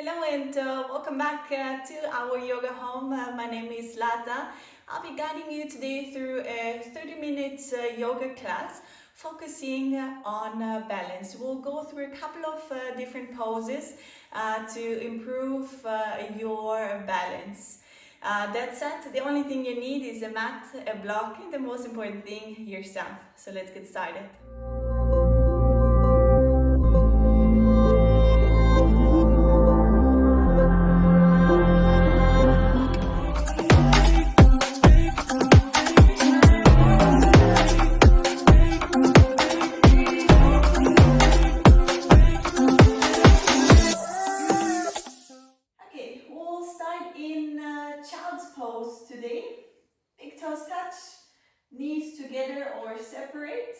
Hello and welcome back to our yoga home. My name is Lata. I'll be guiding you today through a 30-minute yoga class focusing on balance. We'll go through a couple of different poses to improve your balance. That said, the only thing you need is a mat, a block, and the most important thing, yourself. So let's get started. Today, big toes touch, knees together or separate.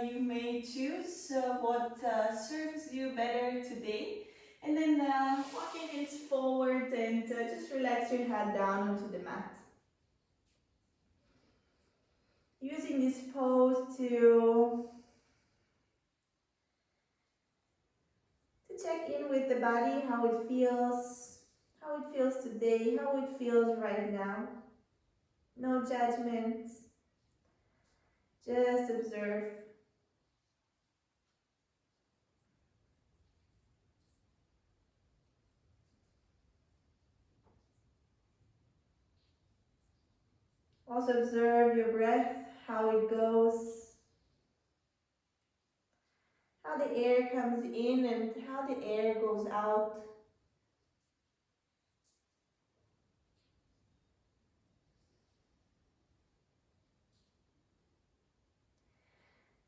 You may choose what serves you better today. And then walk your hands forward and just relax your head down onto the mat. Using this pose to check in with the body, how it feels today, how it feels right now. No judgment, just observe. Also observe your breath, how it goes, how the air comes in and how the air goes out.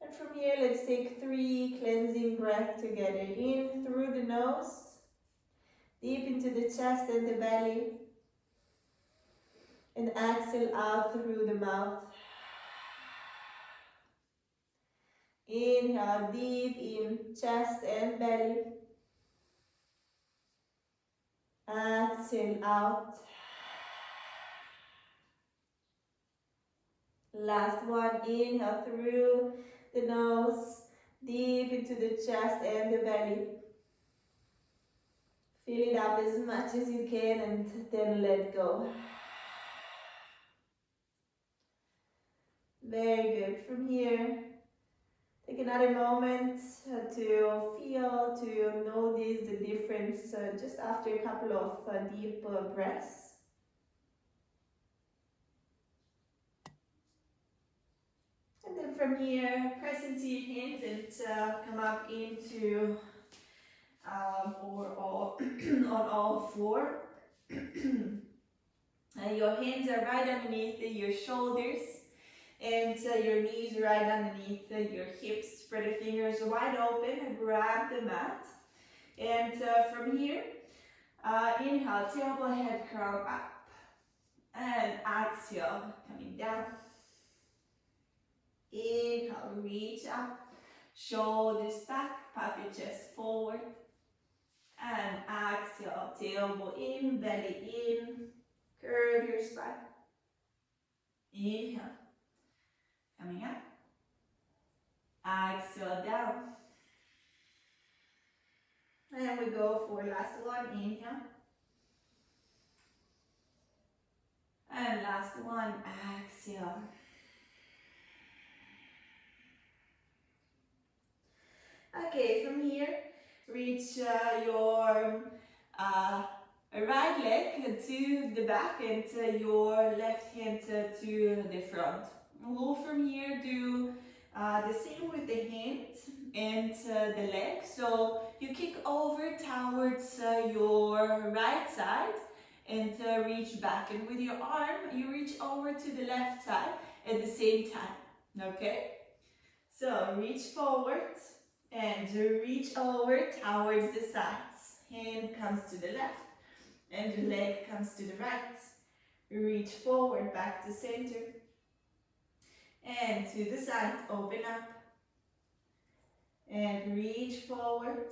And from here, let's take 3 cleansing breaths together. In through the nose, deep into the chest and the belly. And exhale out through the mouth. Inhale deep in chest and belly. Exhale out. Last one, inhale through the nose, deep into the chest and the belly. Fill it up as much as you can and then let go. Very good. From here, take another moment to feel, to notice the difference just after a couple of deep breaths. And then from here, press into your hands and come up into on all four. Your hands are right underneath your shoulders and your knees right underneath your hips. Spread your fingers wide open, grab the mat. And from here, inhale, tailbone, head curl up. And exhale, coming down. Inhale, reach up, shoulders back, puff your chest forward. And exhale, tailbone in, belly in, curve your spine. Inhale, coming up. Exhale, down. And we go for last one, inhale. And last one, exhale. Okay, from here, reach your right leg to the back and your left hand to the front. We'll from here do the same with the hand and the leg. So you kick over towards your right side and reach back. And with your arm, you reach over to the left side at the same time. Okay? So reach forward. And reach over towards the sides. Hand comes to the left and the leg comes to the right. Reach forward back to center. And to the side, open up. And reach forward.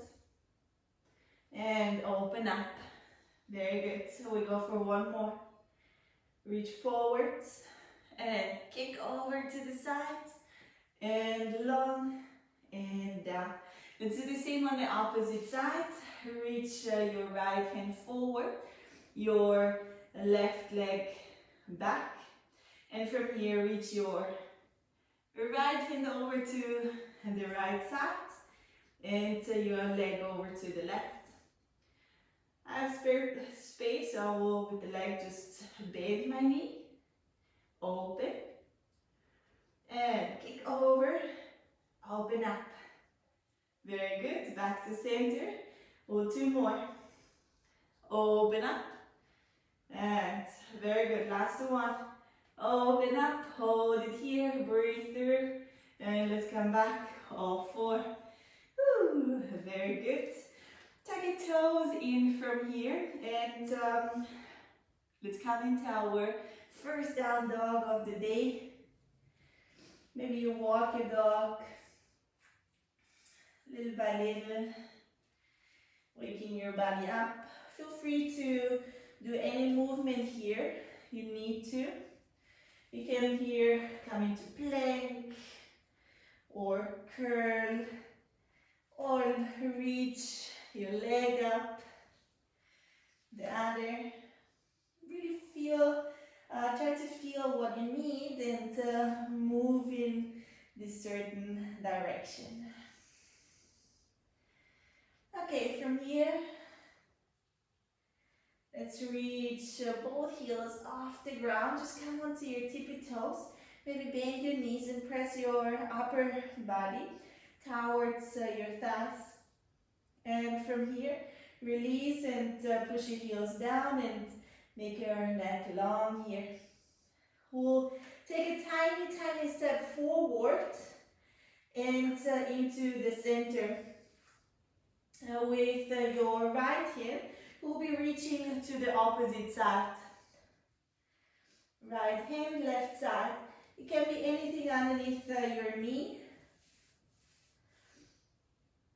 And open up. Very good. So we go for one more. Reach forward. And kick over to the side. And long. And down. Let's do the same on the opposite side. Reach your right hand forward, your left leg back, and from here reach your right hand over to the right side and your leg over to the left. I have spare space, so I will with the leg just bend my knee, open, and kick over, open up. Very good, back to center. Oh, two more. Open up, and very good, last one. Open up, hold it here, breathe through, and let's come back, all four. Woo, very good. Tuck your toes in from here, and let's come into our first down dog of the day. Maybe you walk your dog little by little, waking your body up. Feel free to do any movement here you need to. You can here come into plank or curl or reach your leg up, the other. Really feel, try to feel what you need and move in this certain direction. Okay, from here, let's reach both heels off the ground. Just come onto your tippy toes. Maybe bend your knees and press your upper body towards your thighs. And from here, release and push your heels down and make your neck long here. We'll take a tiny, tiny step forward and into the center. With your right hand, we'll be reaching to the opposite side. Right hand, left side. It can be anything underneath your knee.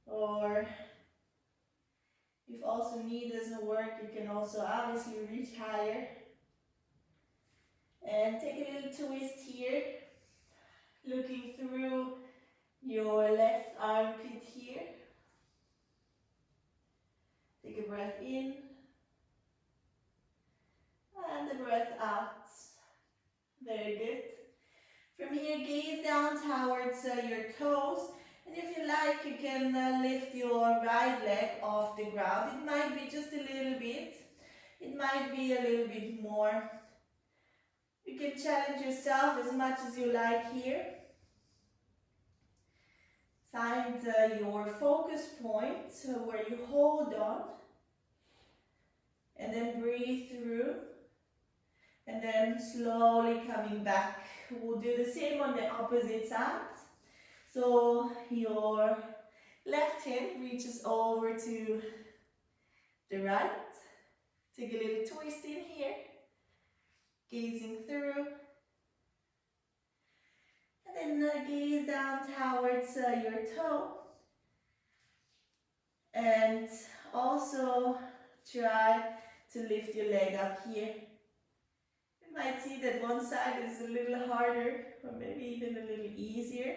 Or if also knee doesn't work, you can also obviously reach higher. And take a little twist here. Looking through your left armpit here. Take a breath in. And a breath out. Very good. From here, gaze down towards your toes. And if you like, you can lift your right leg off the ground. It might be just a little bit. It might be a little bit more. You can challenge yourself as much as you like here. Find your focus point where you hold on. And then breathe through. And then slowly coming back. We'll do the same on the opposite side. So your left hand reaches over to the right. Take a little twist in here. Gazing through. And then gaze down towards your toe. And also try to lift your leg up here. You might see that one side is a little harder, or maybe even a little easier.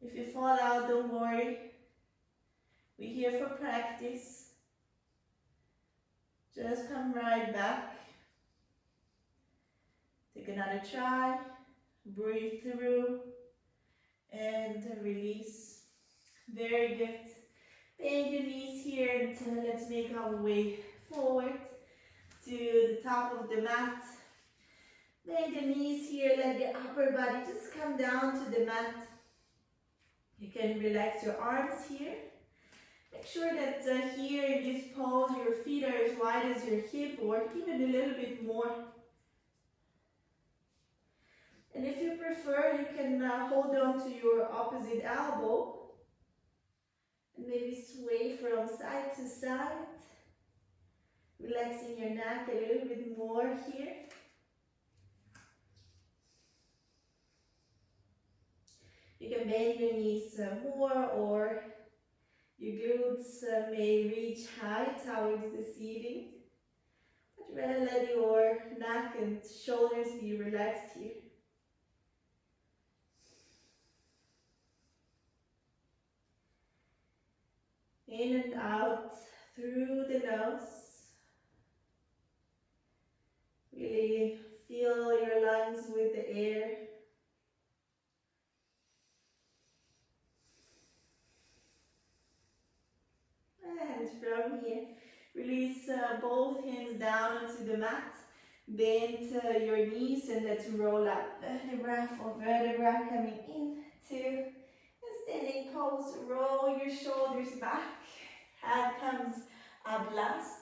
If you fall out, don't worry. We're here for practice. Just come right back. Take another try. Breathe through and release. Very good. Bend your knees here and let's make our way forward to the top of the mat. Bend your knees here, let the upper body just come down to the mat. You can relax your arms here. Make sure that here in this pose your feet are as wide as your hip or even a little bit more. And if you prefer, you can hold on to your opposite elbow and maybe sway from side to side, relaxing your neck a little bit more here. You can bend your knees more, or your glutes may reach high towards the ceiling. But rather let your neck and shoulders be relaxed here. In and out through the nose. Really fill your lungs with the air. And from here, release both hands down onto the mat. Bend your knees and let's roll up. Vertebra for vertebra coming into a standing pose. Roll your shoulders back. Head comes up last.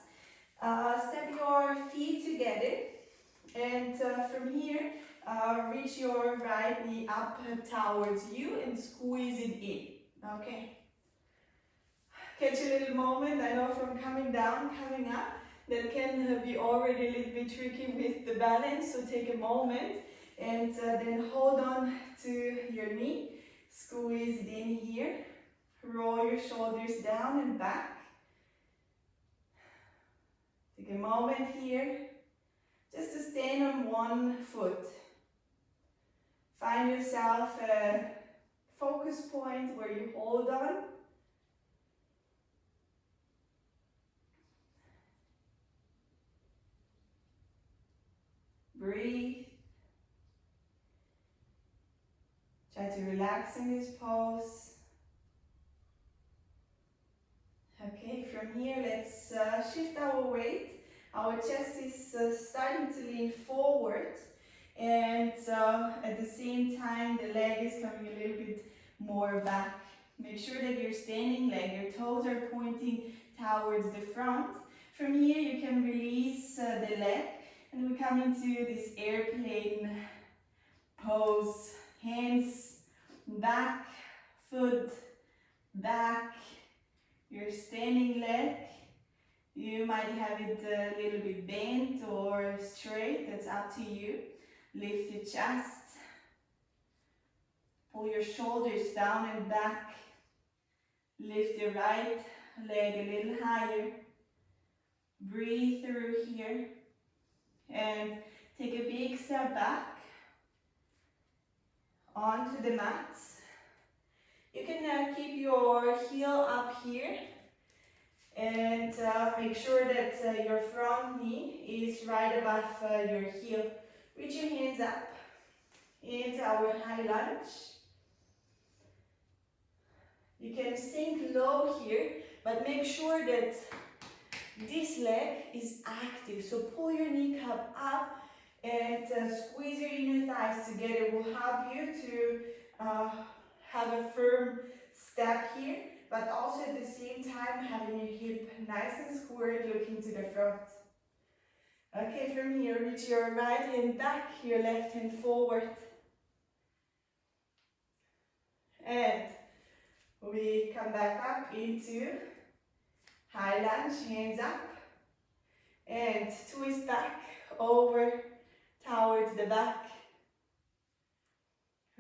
Step your feet together. And from here, reach your right knee up towards you and squeeze it in. Okay. Catch a little moment. I know from coming down, coming up, that can be already a little bit tricky with the balance. So take a moment and then hold on to your knee. Squeeze it in here. Roll your shoulders down and back. Take a moment here just to stand on one foot. Find yourself a focus point where you hold on. Breathe. Try to relax in this pose. Okay, from here let's shift our weight. Our chest is starting to lean forward, and at the same time the leg is coming a little bit more back. Make sure that your standing leg, your toes are pointing towards the front. From here you can release the leg and we come into this airplane pose. Hands back, foot back, your standing leg. You might have it a little bit bent or straight, that's up to you. Lift your chest. Pull your shoulders down and back. Lift your right leg a little higher. Breathe through here. And take a big step back onto the mat. You can keep your heel up here. And make sure that your front knee is right above your heel. Reach your hands up into our high lunge. You can sink low here, but make sure that this leg is active. So pull your kneecap up and squeeze your inner thighs together. It will help you to have a firm step here, but also at the same time having your hip nice and squared, looking to the front. Okay, from here, reach your right hand back, your left hand forward. And we come back up into high lunge, hands up. And twist back over towards the back.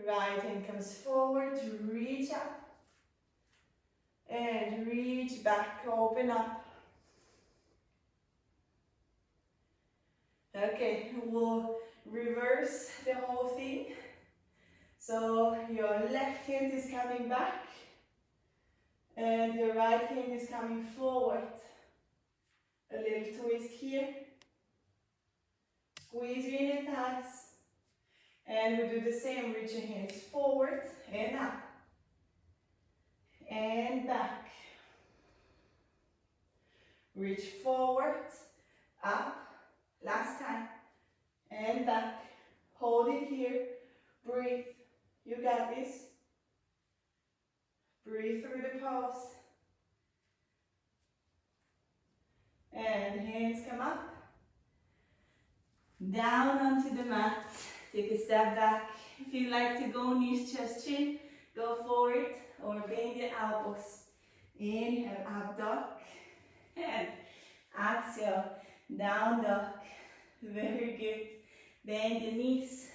Right hand comes forward, reach up. And reach back, open up. Okay, we'll reverse the whole thing. So your left hand is coming back and your right hand is coming forward. A little twist here. Squeeze your inner thighs. And we do the same, reach your hands forward and up. And back. Reach forward, up, last time, and back. Hold it here, breathe. You got this. Breathe through the pose. And hands come up. Down onto the mat. Take a step back. If you like to go knees, chest, chin, go forward or bend your elbows. Inhale, up dog. And exhale, down dog. Very good. Bend the knees.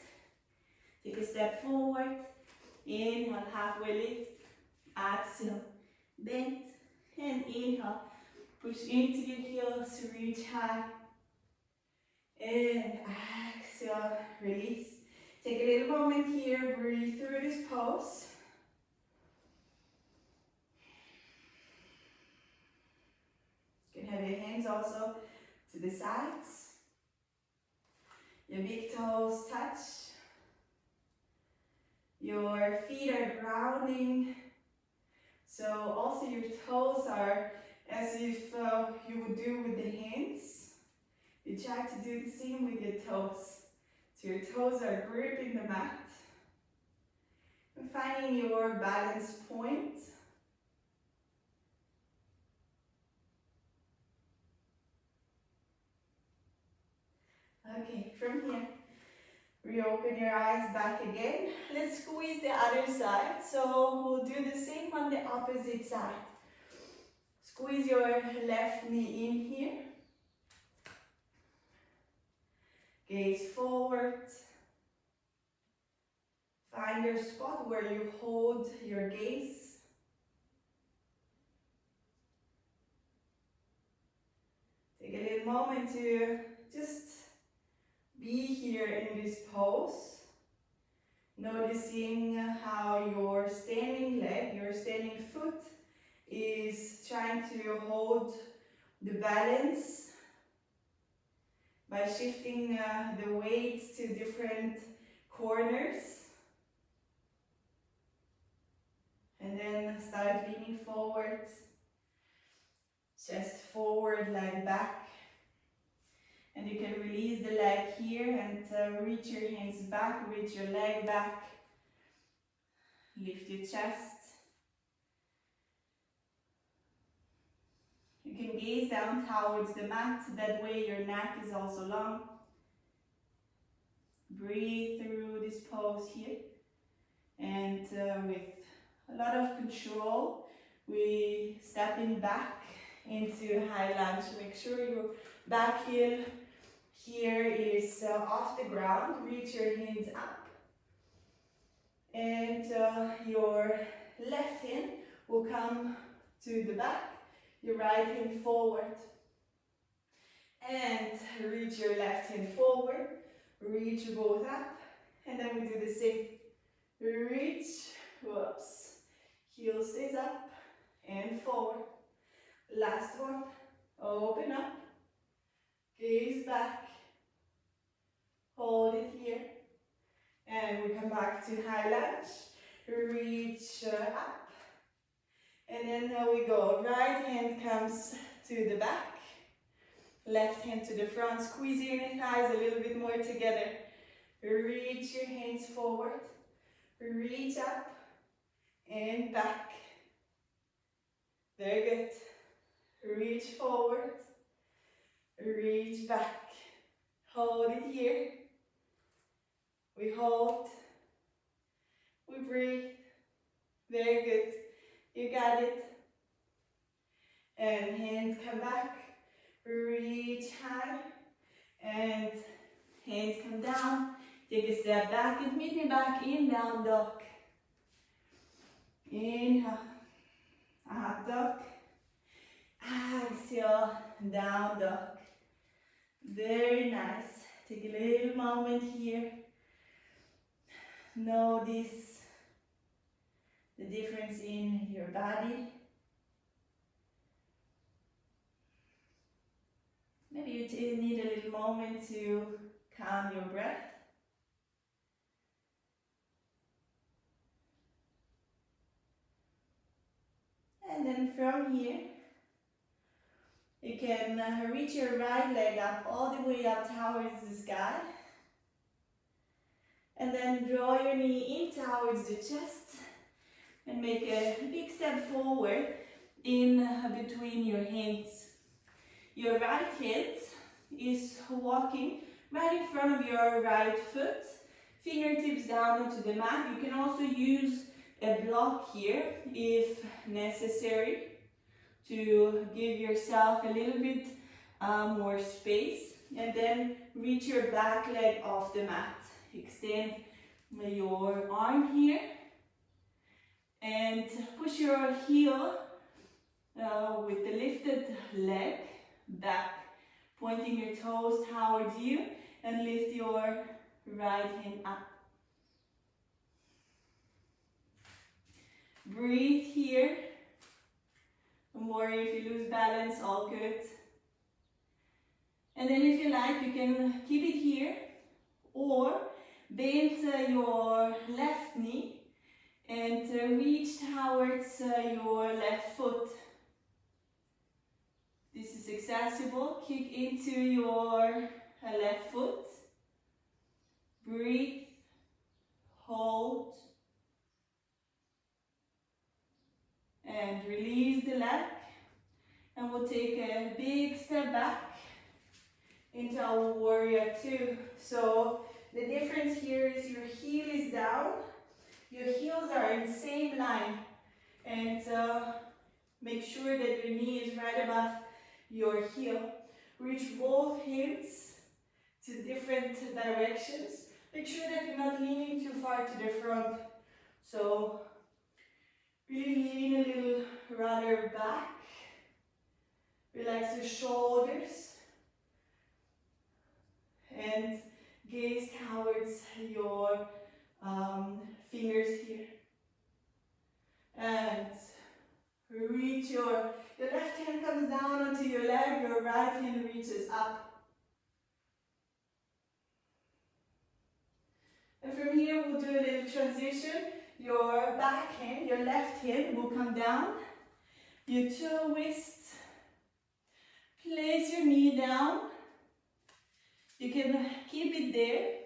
Take a step forward. Inhale, halfway lift. Exhale, bend. And inhale, push into your heels, reach high. And exhale, release. Take a little moment here, breathe through this pose. have your hands also to the sides. Your big toes touch. Your feet are grounding. So also your toes are as if you would do with the hands. You try to do the same with your toes. So your toes are gripping the mat. And finding your balance point. Okay, from here, reopen your eyes back again. Let's squeeze the other side. So we'll do the same on the opposite side. Squeeze your left knee in here. Gaze forward. Find your spot where you hold your gaze. Take a little moment to just be here in this pose. Noticing how your standing leg, your standing foot is trying to hold the balance by shifting the weights to different corners. And then start leaning forward, chest forward, leg back. And you can release the leg here and reach your hands back, reach your leg back. Lift your chest. You can gaze down towards the mat, that way your neck is also long. Breathe through this pose here. And with a lot of control, we stepping back into high lunge. Make sure your back heel here is off the ground. Reach your hands up. And your left hand will come to the back. Your right hand forward. And reach your left hand forward. Reach both up. And then we do the same. Reach. Whoops. Heel stays up and forward. Last one. Open up. Gaze back. Hold it here. And we come back to high lunge. Reach up. And then we go. Right hand comes to the back. Left hand to the front. Squeeze your thighs a little bit more together. Reach your hands forward. Reach up. And back. Very good. Reach forward. Reach back. Hold it here. We hold. We breathe. Very good. You got it. And hands come back. Reach high. And hands come down. Take a step back and meet me back in down dog. Inhale. Up dog. Exhale. Down dog. Very nice. Take a little moment here. Notice the difference in your body. Maybe you need a little moment to calm your breath. And then from here, you can reach your right leg up all the way up towards the sky. And then draw your knee in towards the chest. And make a big step forward in between your hands. Your right hand is walking right in front of your right foot. Fingertips down into the mat. You can also use a block here if necessary to give yourself a little bit more space. And then reach your back leg off the mat. Extend your arm here. And push your heel with the lifted leg back, pointing your toes towards you, and lift your right hand up. Breathe here. Don't worry if you lose balance, all good. And then if you like, you can keep it here or bend your left knee and reach towards your left foot. This is accessible. Kick into your left foot. Breathe. Hold. And release the leg. And we'll take a big step back into our warrior two. So the difference here is your heel is down. Your heels are in the same line. And make sure that your knee is right above your heel. Reach both hips to different directions. Make sure that you're not leaning too far to the front. So really lean a little rather back. Relax your shoulders. And gaze towards your fingers here. And reach your left hand comes down onto your leg, your right hand reaches up. And from here we'll do a little transition. Your back hand, your left hand will come down. Your twist. Place your knee down. You can keep it there.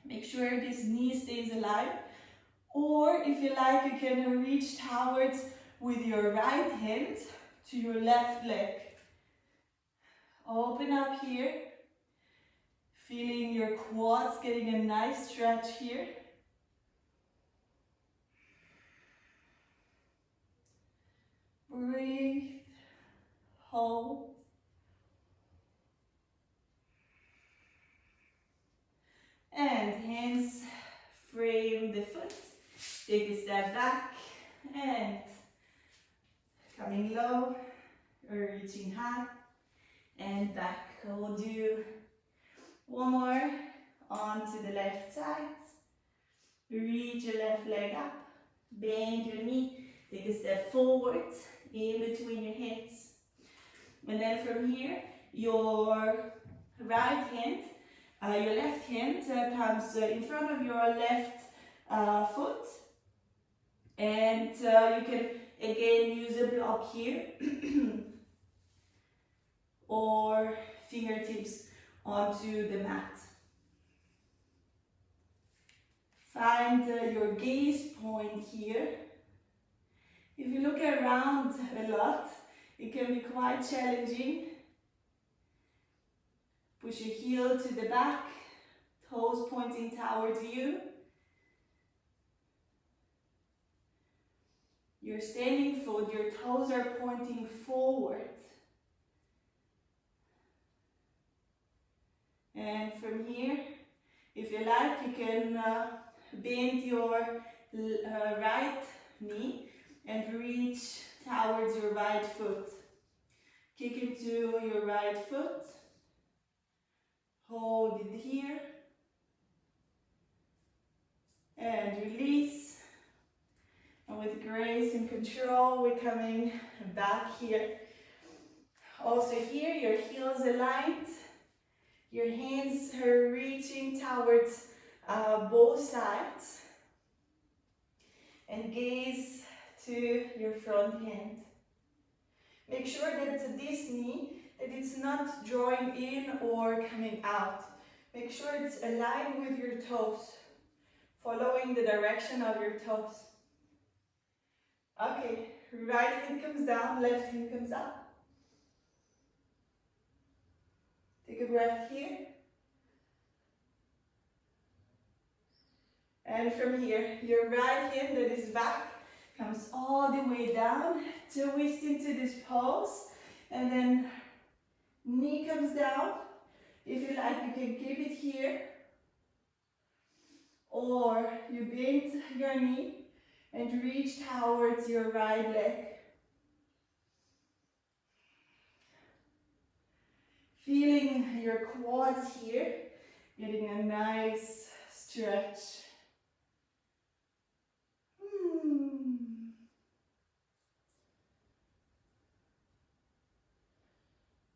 Make sure this knee stays alive. Or if you like, you can reach towards with your right hand to your left leg. Open up here. Feeling your quads getting a nice stretch here. Breathe. Hold. And hands frame the foot. Take a step back and coming low or reaching high and back. We'll do one more onto the left side. Reach your left leg up. Bend your knee. Take a step forward in between your hips. And then from here, your right hand, your left hand comes in front of your left foot. And you can again use a block here or fingertips onto the mat. Find your gaze point here. If you look around a lot, it can be quite challenging. Push your heel to the back, toes pointing towards you. Your standing foot, your toes are pointing forward. And from here, if you like, you can bend your right knee and reach towards your right foot. Kick into your right foot. Hold it here. And release. And with grace and control, we're coming back here. Also here, your heels aligned. Your hands are reaching towards both sides. And gaze to your front hand. Make sure that this knee, that it's not drawing in or coming out. Make sure it's aligned with your toes, following the direction of your toes. Okay, right hand comes down, left hand comes up. Take a breath here. And from here, your right hand that is back comes all the way down, twist into this pose, and then knee comes down. If you like, you can keep it here, or you bend your knee and reach towards your right leg. Feeling your quads here, getting a nice stretch.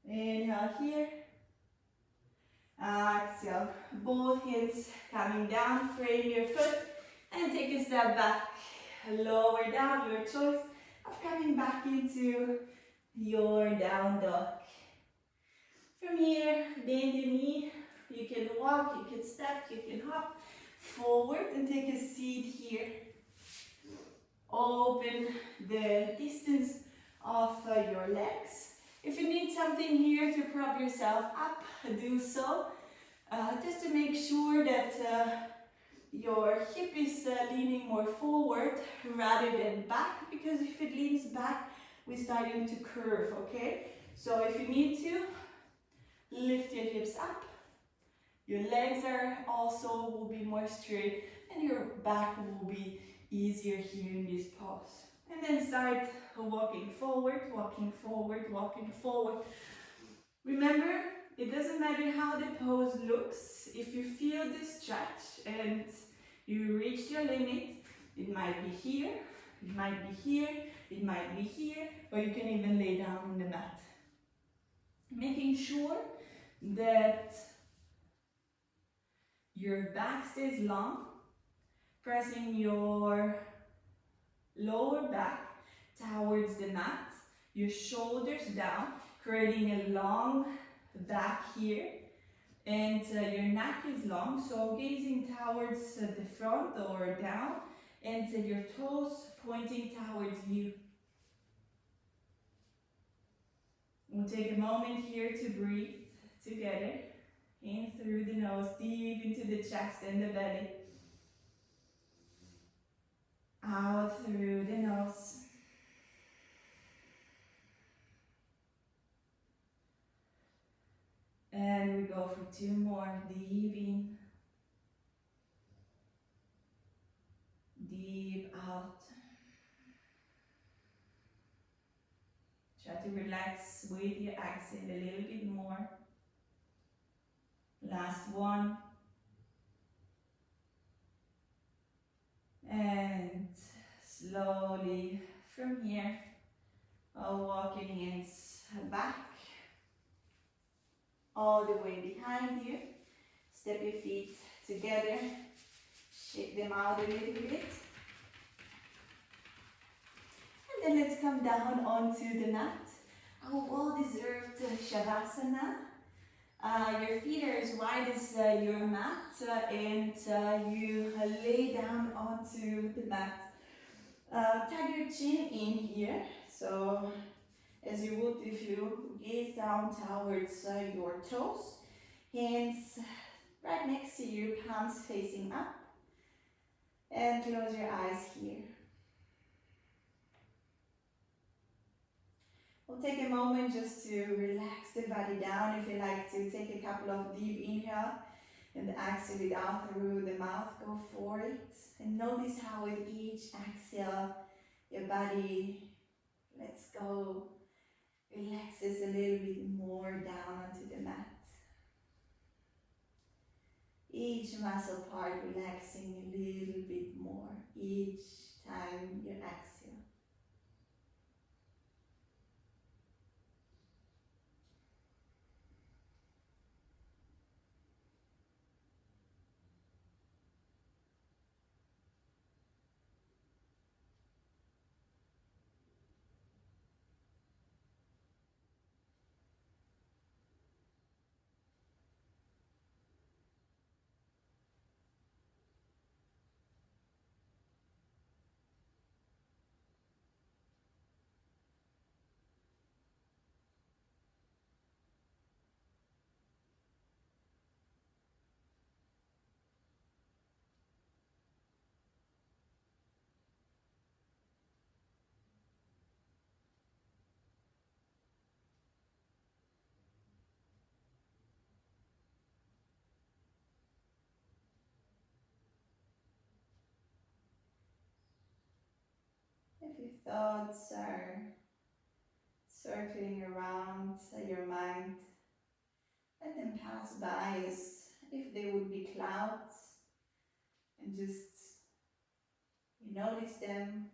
Inhale here. Exhale. Both hands coming down. Frame your foot and take a step back. Lower down, your choice of coming back into your down dog. From here, bend your knee. You can walk, you can step, you can hop forward and take a seat here. Open the distance of your legs. If you need something here to prop yourself up, do so. Just to make sure that your hip is leaning more forward rather than back, because if it leans back, we're starting to curve, okay? So if you need to, lift your hips up. Your legs are also will be more straight and your back will be easier here in this pose. And then start walking forward, walking forward, walking forward. Remember, it doesn't matter how the pose looks. If you feel this stretch and you reach your limit, it might be here, it might be here, it might be here, or you can even lay down on the mat. Making sure that your back stays long, pressing your lower back towards the mat, your shoulders down, creating a long back here, and your neck is long, so gazing towards the front or down, and your toes pointing towards you. We'll take a moment here to breathe together. In through the nose, deep into the chest and the belly. Out through the nose. And we go for 2 more. Deep in. Deep out. Try to relax with your exhale a little bit more. Last one. And slowly from here, walk your hands back, all the way behind you. Step your feet together, shake them out a little bit. And then let's come down onto the mat. Our well-deserved Shavasana. Your feet are as wide as your mat, and you lay down onto the mat. Tuck your chin in here, so as you would if you gaze down towards your toes. Hands right next to you, palms facing up, and close your eyes here. We'll take a moment just to relax the body down. If you like to take a couple of deep inhale and exhale it out through the mouth, go for it. And notice how with each exhale, your body lets go, relaxes a little bit more down onto the mat. Each muscle part relaxing a little bit more each time you exhale. If your thoughts are circling around your mind, let them pass by as if they would be clouds, and just you notice them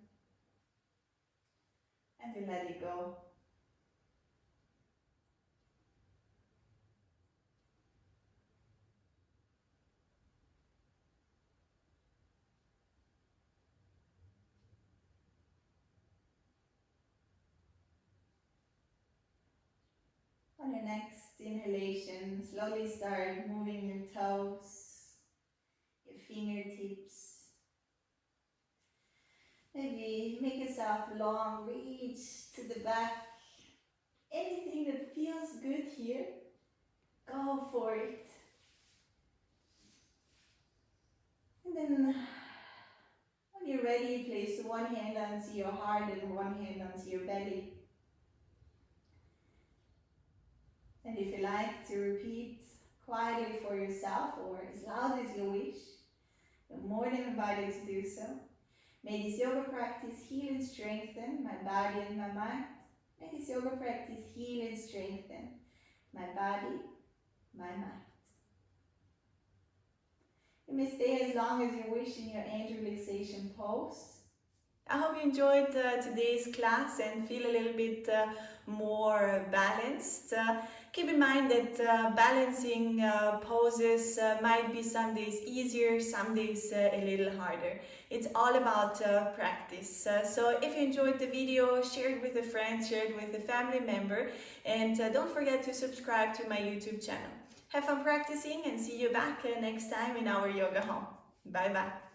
and you let it go. next inhalation, slowly start moving your toes, your fingertips. Maybe make yourself long, reach to the back. Anything that feels good here, go for it. And then when you're ready, place one hand onto your heart and one hand onto your belly. And if you like to repeat quietly for yourself or as loud as you wish, you're more than invited to do so. May this yoga practice heal and strengthen my body and my mind. May this yoga practice heal and strengthen my body, my mind. You may stay as long as you wish in your end relaxation pose. I hope you enjoyed today's class and feel a little bit more balanced. Keep in mind that balancing poses might be some days easier, some days a little harder. It's all about practice. So if you enjoyed the video, share it with a friend, share it with a family member, and don't forget to subscribe to my YouTube channel. Have fun practicing and see you back next time in our yoga home. Bye bye.